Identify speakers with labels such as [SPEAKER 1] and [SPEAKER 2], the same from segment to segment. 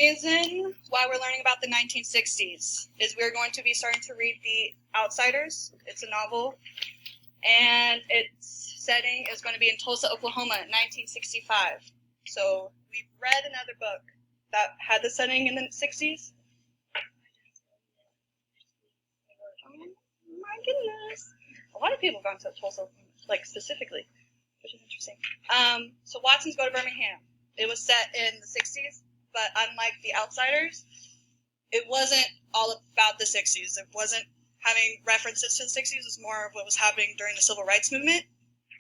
[SPEAKER 1] reason why we're learning about the 1960s is we're going to be starting to read The Outsiders. It's a novel, and its setting is going to be in Tulsa, Oklahoma, 1965. So we've read another book that had the setting in the 60s. Oh my goodness. A lot of people have gone to Tulsa, like specifically, which is interesting. So Watson's Go to Birmingham. It was set in the 60s, but unlike The Outsiders, it wasn't all about the 60s. It wasn't having references to the 60s. It was more of what was happening during the Civil Rights Movement.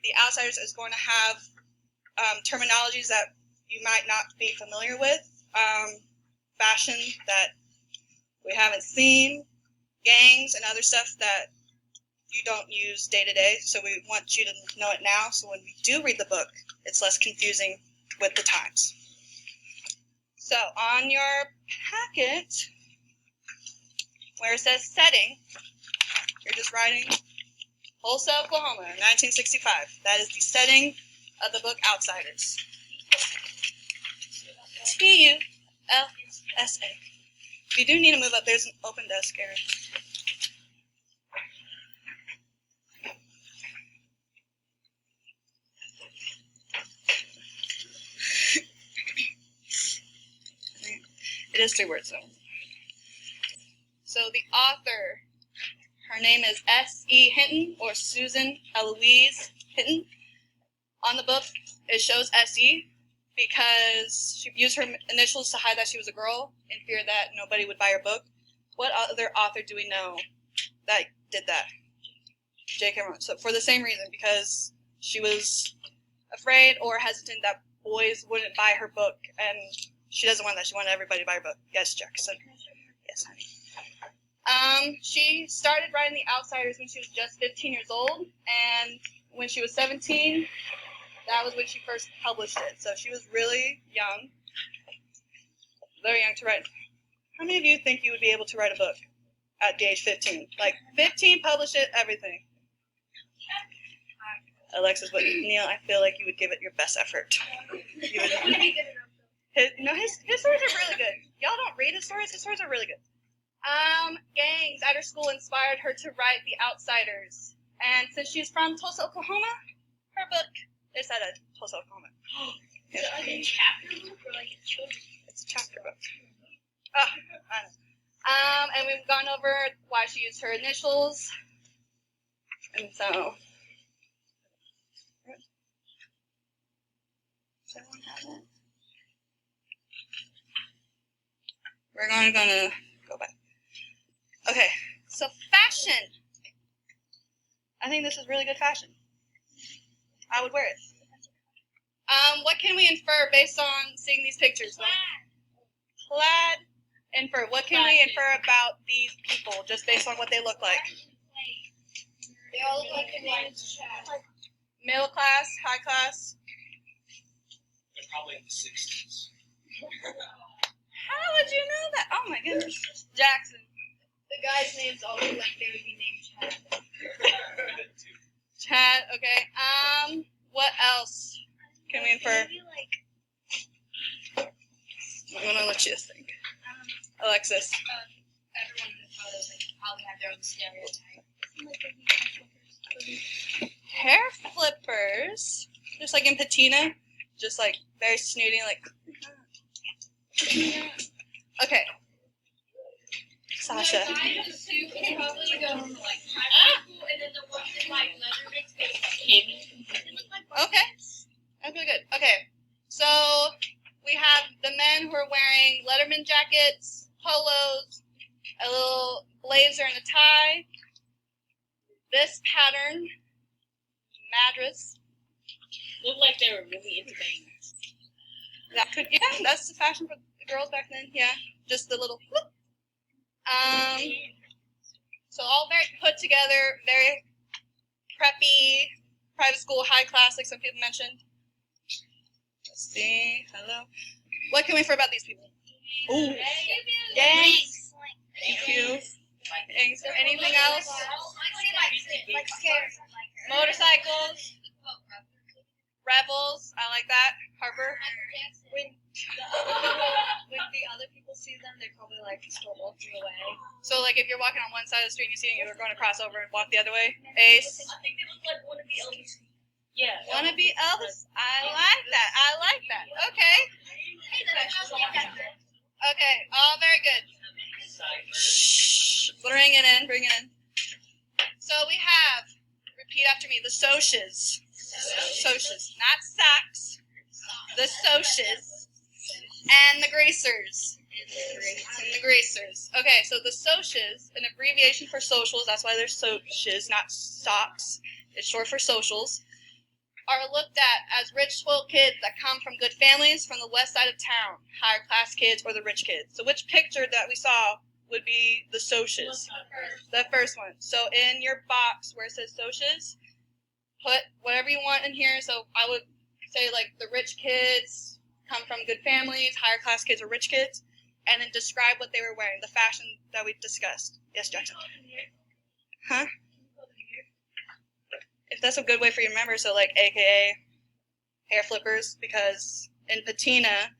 [SPEAKER 1] The Outsiders is going to have terminologies that you might not be familiar with, fashion that we haven't seen, gangs, and other stuff that you don't use day to day. So we want you to know it now, so when we do read the book, it's less confusing with the times. So on your packet, where it says setting, you're just writing Tulsa, Oklahoma, 1965. That is the setting of the book Outsiders. Tulsa. If you do need to move up, there's an open desk area. It is 3 words, though. So the author, her name is S.E. Hinton, or Susan Eloise Hinton. On the book, it shows S.E. because she used her initials to hide that she was a girl in fear that nobody would buy her book. What other author do we know that did that? J.K. Rowling. So for the same reason, because she was afraid or hesitant that boys wouldn't buy her book, and she doesn't want that. She wanted everybody to buy her book. Yes, Jackson. Yes, honey. She started writing The Outsiders when she was just 15 years old, and when she was 17, that was when she first published it. So she was really young, very young to write. How many of you think you would be able to write a book at the age 15? Like 15, publish it, everything. Alexis, but Neil, I feel like you would give it your best effort. You would, his stories are really good. Y'all don't read his stories. His stories are really good. Gangs at her school inspired her to write The Outsiders. And since she's from Tulsa, Oklahoma, her book is set at Tulsa, Oklahoma.
[SPEAKER 2] Is it like a chapter book or like a children's book?
[SPEAKER 1] It's a chapter book. Oh, I know. And we've gone over why she used her initials. And so... Does everyone have it? We're gonna go back. Okay, so fashion. I think this is really good fashion. I would wear it. What can we infer based on seeing these pictures? Plaid. Infer. What can we infer about these people just based on what they look like?
[SPEAKER 2] They all look like
[SPEAKER 1] Middle class, high class.
[SPEAKER 3] They're probably in the 60s.
[SPEAKER 1] How would you know that? Oh my goodness. Jackson.
[SPEAKER 2] The guys' names all look like they would be named Chad.
[SPEAKER 1] Chad, okay. What else can we infer?
[SPEAKER 2] Maybe like,
[SPEAKER 1] I'm gonna let you think. Alexis.
[SPEAKER 2] everyone in the photos like probably have their own stereotype.
[SPEAKER 1] Hair flippers. Just like in patina. Just like very snooty, like. Okay. Sasha.
[SPEAKER 2] The guy in the suit can probably go from like high school, and then the one in like Leatherman's
[SPEAKER 1] Okay. That's really good. Okay. So we have the men who are wearing Letterman jackets, polos, a little blazer and a tie. This pattern, madras.
[SPEAKER 2] Looked like they were really into bangs.
[SPEAKER 1] That could, yeah, that's the fashion for the girls back then. Yeah, just the little whoop. So all very put together, very preppy, private school, high class, like some people mentioned. Let's see. Hello. What can we infer about these people? Ooh. Gangs. Thank you. Gangs. Anything else?
[SPEAKER 2] Like scares.
[SPEAKER 1] Motorcycles. Rebels. I like that. Harper.
[SPEAKER 2] When the other people see them, they probably like start walking away.
[SPEAKER 1] So, like, if you're walking on one side of the street and you see them, you're going to cross over and walk the other way. Ace.
[SPEAKER 2] I think they look like one of the Elvis. Yeah.
[SPEAKER 1] Wanna be Elvis? I like that. I like that. Okay. Okay. All very good. Shh. Bring it in. Bring it in. So we have, repeat after me, the socias. Socias. Not socks. The socias. And the greasers. And the greasers. Okay, so the socias, an abbreviation for socials, that's why they're socias, not socks. It's short for socials, are looked at as rich, spoiled kids that come from good families from the west side of town, higher class kids or the rich kids. So which picture that we saw would be the socias? The first one. So in your box where it says socias, put whatever you want in here. So I would say like the rich kids come from good families, higher class kids or rich kids, and then describe what they were wearing, the fashion that we discussed. Yes, Jackson? Huh? If that's a good way for you to remember, so like AKA hair flippers, because in Patina,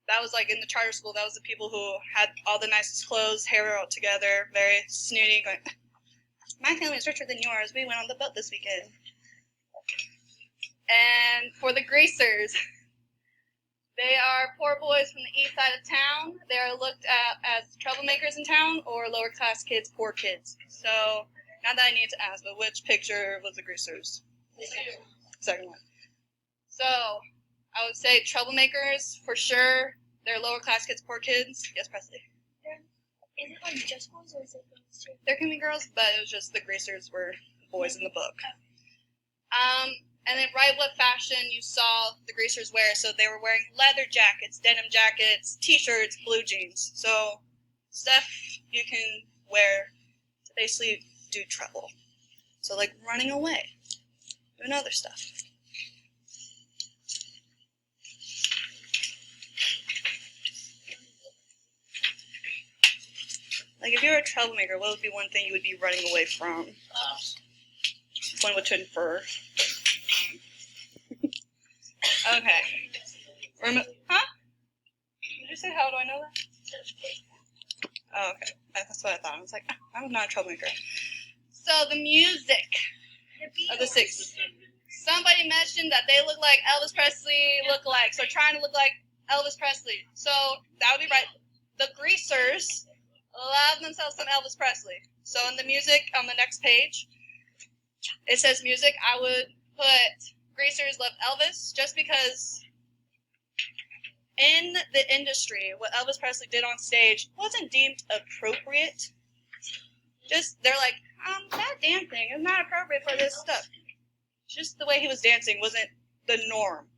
[SPEAKER 1] that was like in the charter school, that was the people who had all the nicest clothes, hair all together, very snooty, going, my family is richer than yours, we went on the boat this weekend. And for the greasers, they are poor boys from the east side of town. They are looked at as troublemakers in town or lower class kids, poor kids. So, not that I need to ask, but which picture was the greasers? Second one. So, I would say troublemakers for sure. They're lower class kids, poor kids. Yes, Presley.
[SPEAKER 2] Is it like just boys or is it girls too?
[SPEAKER 1] There can be girls, but it was just the greasers were boys in the book. And then write what fashion you saw the greasers wear. So they were wearing leather jackets, denim jackets, t-shirts, blue jeans. So stuff you can wear to basically do trouble. So like running away, doing other stuff. Like if you're a troublemaker, what would be one thing you would be running away from? One would to infer. Okay. Huh? Did you say how do I know that? Oh, okay. That's what I thought. I was like, I'm not a troublemaker. So the music of the 60s. Somebody mentioned that they look like Elvis Presley look-alike. So trying to look like Elvis Presley. So that would be right. The greasers love themselves some Elvis Presley. So in the music on the next page, it says music. I would put greasers love Elvis just because in the industry, what Elvis Presley did on stage wasn't deemed appropriate. Just, they're like, that dancing is not appropriate for this stuff. Just the way he was dancing wasn't the norm.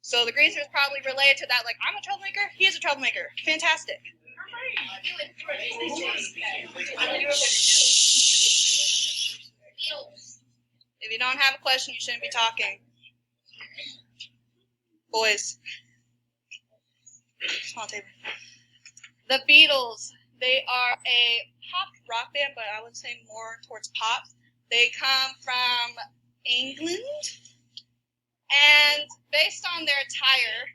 [SPEAKER 1] So the greasers probably related to that, like, I'm a troublemaker, he's a troublemaker. Fantastic. If you don't have a question, you shouldn't be talking. Boys. Small table. The Beatles, they are a pop rock band, but I would say more towards pop. They come from England, and based on their attire,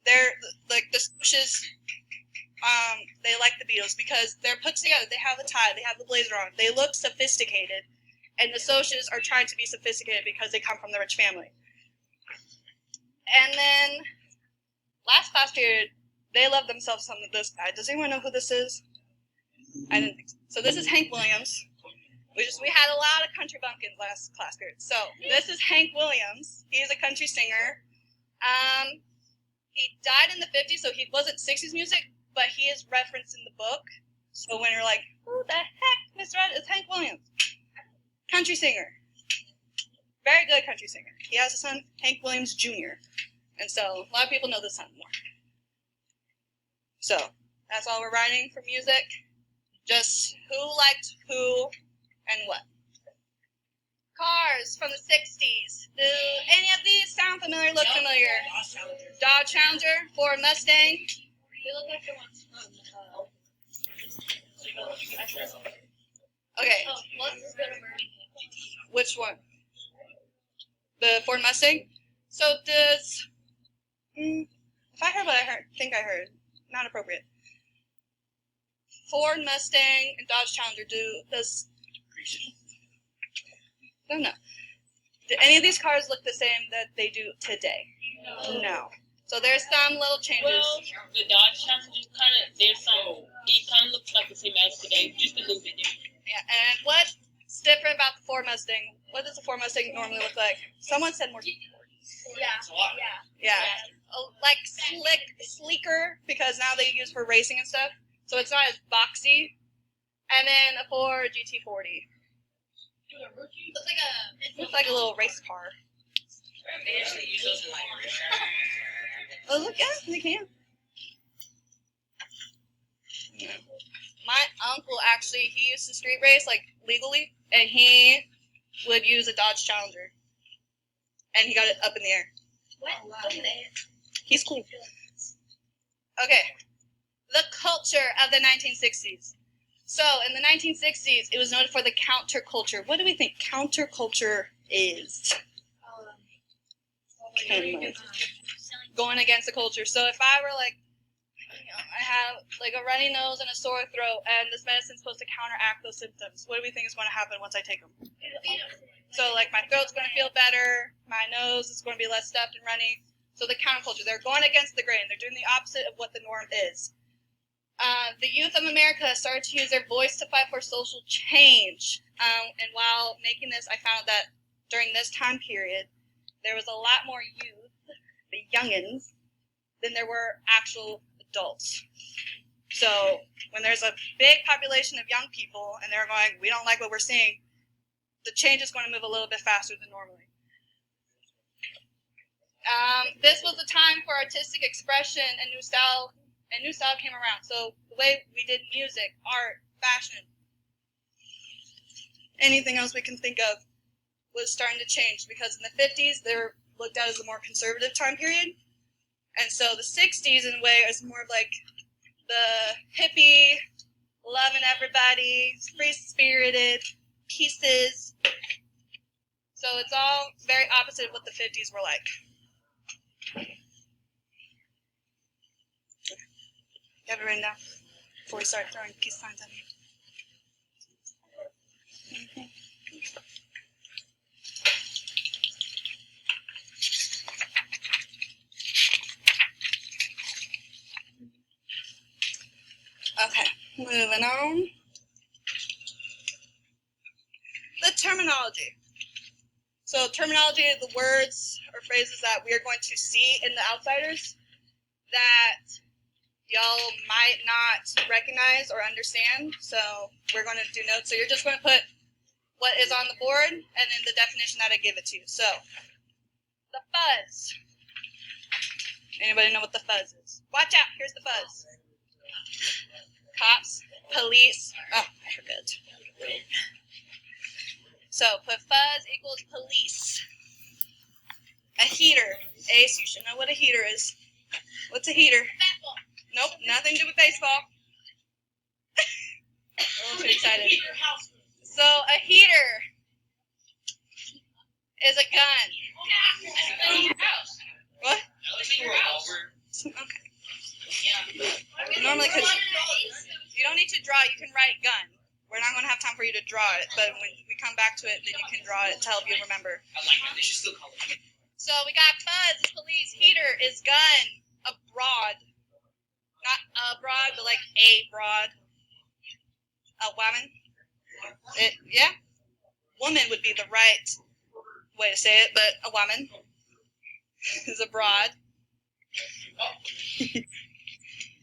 [SPEAKER 1] they're like the Swoosh's. They like the Beatles because they're put together. They have a tie, they have the blazer on. They look sophisticated, and the Socias are trying to be sophisticated because they come from the rich family. And then last class period, they love themselves some of this guy. Does anyone know who this is? I didn't think so. So this is Hank Williams. We had a lot of country bumpkins last class period. So this is Hank Williams. He's a country singer. He died in the 50s, so he wasn't 60s music, but he is referenced in the book. So when you're like, who the heck, Mr. Ed, it's Hank Williams. Country singer. Very good country singer. He has a son, Hank Williams Jr. And so a lot of people know this son more. So that's all we're writing for music. Just who liked who and what. Cars from the 60s. Do any of these sound familiar, look familiar? Dodge Challenger, Ford Mustang.
[SPEAKER 2] They look like the ones from
[SPEAKER 1] Okay,
[SPEAKER 2] let's go to Birmingham.
[SPEAKER 1] which one? The Ford Mustang? So does If I heard what I think I heard, not appropriate. Ford Mustang and Dodge Challenger does. I don't know. Do any of these cars look the same that they do today? No. So there's some little changes.
[SPEAKER 4] Well, the Dodge Challenger it kind of looks like the same as today, just a little bit different.
[SPEAKER 1] Yeah, and what's different about the Ford Mustang? What does the Ford Mustang normally look like? Someone said more. Yeah. Like sleeker, because now they use for racing and stuff. So it's not as boxy. And then a Ford GT40. Looks like a little race car.
[SPEAKER 3] They actually use those in like
[SPEAKER 1] Oh, look, yeah, they can. My uncle actually, he used to street race, like, legally, and he would use a Dodge Challenger. And he got it up in the air. He's cool. Okay. The culture of the 1960s. So, in the 1960s, it was noted for the counterculture. What do we think counterculture is? Going against the culture. So, if I were like, I have like a runny nose and a sore throat, and this medicine's supposed to counteract those symptoms, what do we think is going to happen once I take them? So, like, my throat's going to feel better, my nose is going to be less stuffed and runny. So, the counterculture, they're going against the grain. They're doing the opposite of what the norm is. The youth of America started to use their voice to fight for social change. And while making this, I found that during this time period, there was a lot more youth, the youngins, than there were actual adults. So when there's a big population of young people and they're going, we don't like what we're seeing, the change is going to move a little bit faster than normally. This was the time for artistic expression and new style came around. So the way we did music, art, fashion, anything else we can think of was starting to change, because in the 50s they were looked at as a more conservative time period. And so the 60s in a way is more of like the hippie, loving everybody, free-spirited, pieces. So it's all very opposite of what the 50s were like. You have it written down before we start throwing peace signs at me. Okay, moving on. The terminology. So terminology are the words or phrases that we are going to see in the Outsiders that y'all might not recognize or understand. So we're going to do notes. So you're just going to put what is on the board and then the definition that I give it to you. So the fuzz. Anybody know what the fuzz is? Watch out. Here's the fuzz. Cops, police. Oh, I forgot. So put fuzz equals police. A heater. Ace, you should know what a heater is. What's a heater? Nope, nothing to do with baseball. A little too excited. So a heater is a gun. What? Okay. Normally, because you don't need to draw, you can write gun. We're not going to have time for you to draw it, but when we come back to it, then you can draw it to help you remember.
[SPEAKER 3] I like that. They should still call it.
[SPEAKER 1] So we got fuzz is police, heater is gun, abroad. Not abroad, but like a broad. A woman. Yeah. Woman would be the right way to say it, but a woman is abroad.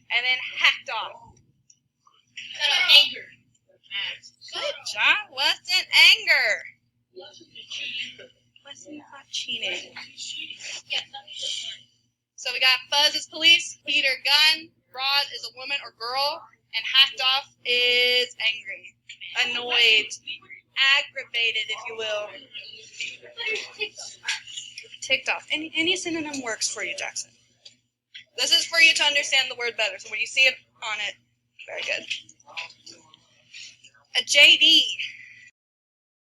[SPEAKER 1] And then hacked off.
[SPEAKER 2] Anger.
[SPEAKER 1] Good job. What's in anger? What's in hot cheating? So we got fuzz is police, heater gun, broad is a woman or girl, and hacked off is angry, annoyed, aggravated, if you will. Ticked off. Any synonym works for you, Jackson. This is for you to understand the word better. So when you see it on it, very good. A JD